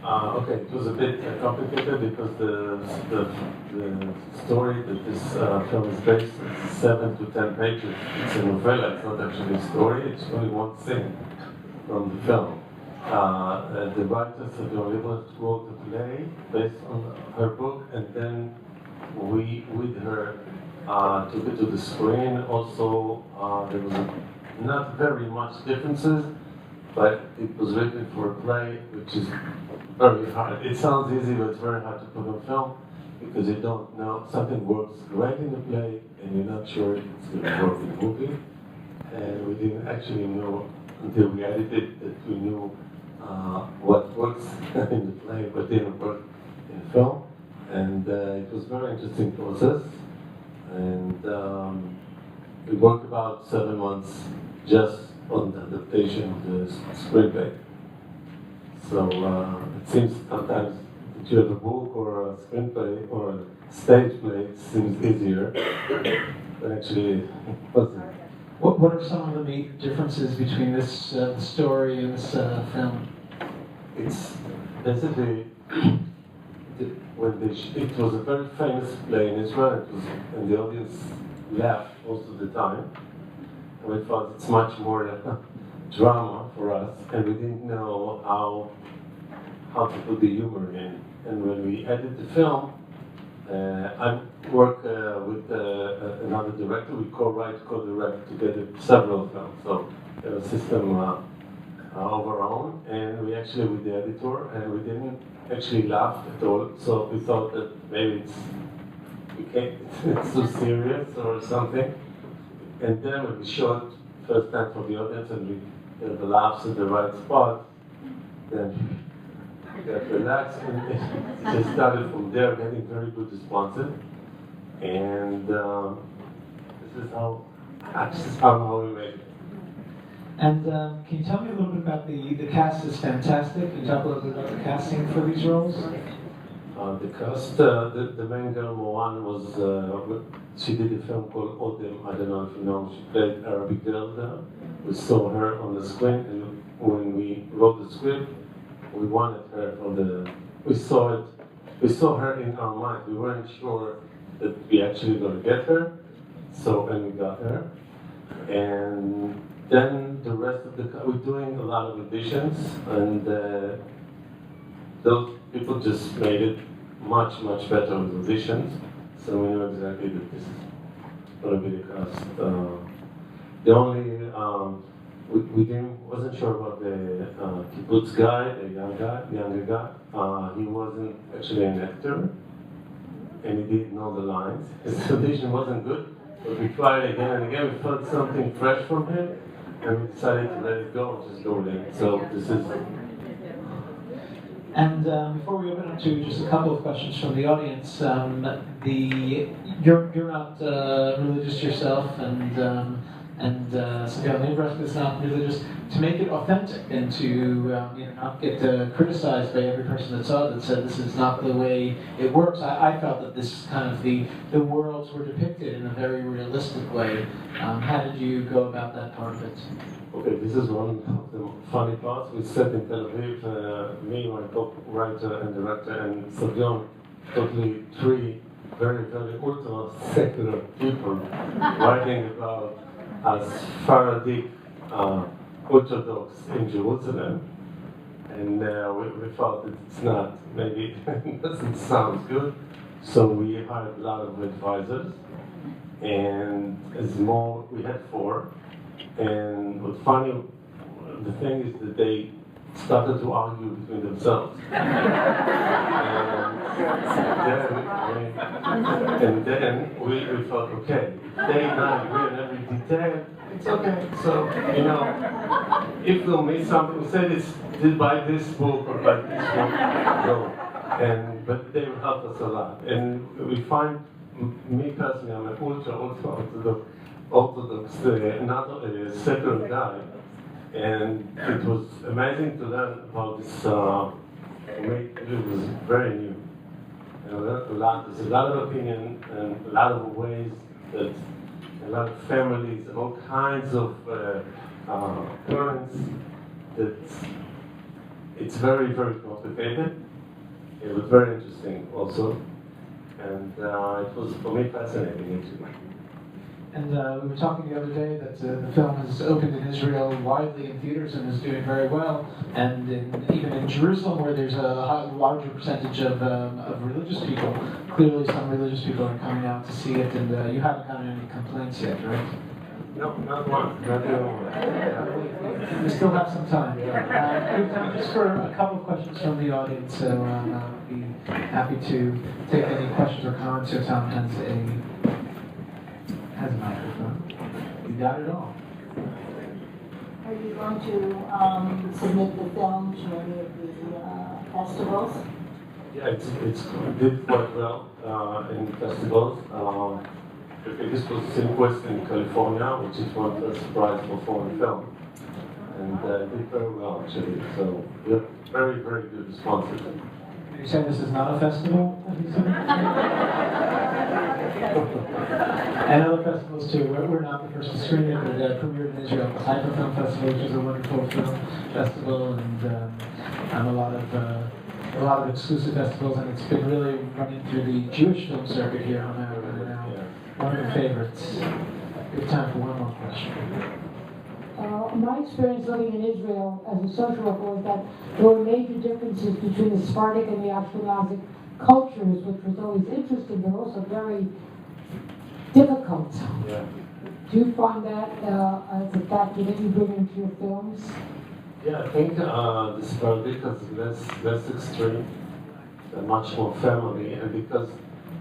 Okay, it was a bit complicated because the story that this film is based on is 7 to 10 pages. It's a novella, it's not actually a story, it's only one thing from the film. The writer, Savyon Liebrecht, wrote a play based on her book, and then we, with her, took it to the screen. Also, there was not very much differences, but it was written for a play, which is very hard. It sounds easy, but it's very hard to put on film because you don't know. Something works great in the play, and you're not sure it's going to work in the movie. And we didn't actually know until we edited that we knew what works in the play, but didn't work in film. And it was a very interesting process. And we worked about 7 months just on the adaptation of the screenplay. So it seems sometimes that you have a book or a screenplay or a stage play, it seems easier, but actually it wasn't. What are some of the main differences between this story and this film? It's basically, it was a very famous play in Israel, and the audience laughed most of the time. And we thought it's much more drama for us, and we didn't know how to put the humor in. And when we edited the film, I work with another director. We co-write, co-direct together several films. So we have a system of our own, and we actually with the editor, and we didn't actually laugh at all. So we thought that maybe it's too serious or something. And then when we show it first time for the audience and we get the laughs at the right spot, then we got relaxed, and it just started from there, getting very good responses. And this is how we made it. And can you tell me a little bit about the cast is fantastic? Can you talk a little bit about the casting for these roles? The cast, the main girl, Moan, she did a film called Odem. I don't know if you know, she played Arabic girl there. We saw her on the screen, and when we wrote the script, we wanted her we saw her in our mind. We weren't sure that we actually going to get her, and we got her. And then the rest of we're doing a lot of auditions, and those people just made it much, much better with auditions. So we know exactly that this is going to be the cast. The only, we wasn't sure about the kibbutz guy, the younger guy. He wasn't actually an actor, and he didn't know the lines. His audition wasn't good, but we tried again and again. We felt something fresh from him, and we decided to let it go and just go with it. So this is. And before we open up to just a couple of questions from the audience, you're not religious yourself, and Savyon Liebrecht is not religious. To make it authentic and to not get criticized by every person that saw it that said this is not the way it works, I felt that this kind of the worlds were depicted in a very realistic way. How did you go about that part of it? Okay, this is one of the funny parts. We sat in Tel Aviv, me, my co-writer and director, and Savyon, totally three very, very ultra-secular people writing about Sephardic Orthodox in Jerusalem. And we thought that it's not, maybe it doesn't sound good. So we hired a lot of advisors, and we had 4. And what's funny, the thing is that they started to argue between themselves. And then we thought, okay, if they not agree on every detail, it's okay. So, if we'll miss something, we said it's by this book or by this book, no. But they will help us a lot. And we find, me personally, I'm an ultra Orthodox, not a secular guy, and it was amazing to learn about this. It was very new. There's a lot of opinion and a lot of ways that a lot of families and all kinds of parents that it's very, very complicated. It was very interesting also. And it was, for me, fascinating actually. And we were talking the other day that the film has opened in Israel widely in theaters and is doing very well. And even in Jerusalem, where there's a larger percentage of religious people, clearly some religious people are coming out to see it. And you haven't gotten any complaints yet, right? No, not one. Not the only one. We still have some time. We have time just for a couple of questions from the audience, so I'll be happy to take any questions or comments if Tom has a microphone. You got it all. Are you going to submit the film to any of the festivals? Yeah, it did quite well in festivals. The biggest was Synquest in California, which is one of the prize for foreign film. And did very well actually. So we have very, very good responses. You say this is not a festival? And other festivals too. We're not the first to screen it, but it premiered in Israel at the Haifa Film Festival, which is a wonderful film festival, and a lot of exclusive festivals, and it's been really running through the Jewish film circuit here on now. One of the favorites. We have time for one more question. My experience living in Israel as a social worker was that there were major differences between the Sephardic and the Ashkenazic cultures, which was always interesting, but also very difficult. Yeah. Do you find that as a factor that you bring into your films? Yeah, I think the Sephardic is less extreme, much more family, and because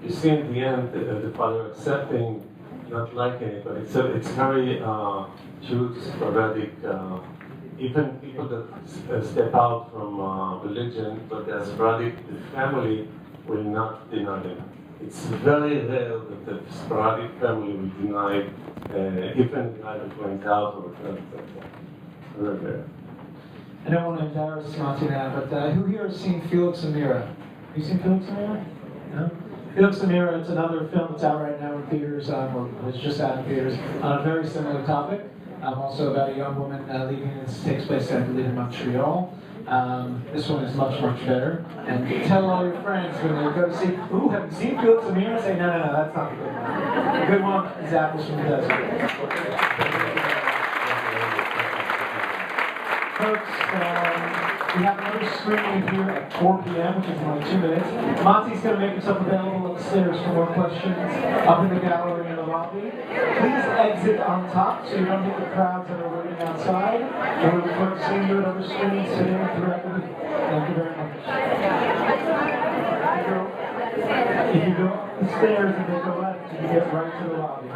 you see in the end the father accepting, not liking it, but it's very true to Sephardic. Even people that step out from religion, but they're Sephardic, the family will not deny them. It's very rare that the Sephardic family will deny even the guy that went out or something like that. Very rare. I don't want to embarrass Matti now, but who here has seen Felix and Mira? Have you seen Felix and Mira? No? Felix and Mira, it's another film that's out right now in theaters, or was just out in theaters, on a very similar topic. Also about a young woman leaving. This takes place, I believe, in Montreal. This one is much, much better. And tell all your friends when they go to see, ooh, have you seen Felix and Mira? Say, no, that's not the good one. The good one is Apples from the Desert. Folks, we have another screening here at 4 p.m., which is in like 2 minutes. Matti's going to make himself available upstairs for more questions up in the gallery in the lobby. Please exit on top so you don't hit the crowds that are waiting outside. And we look forward to seeing you at other screenings today and throughout the week. Thank you very much. If you go up the stairs and they go left, you get right to the lobby.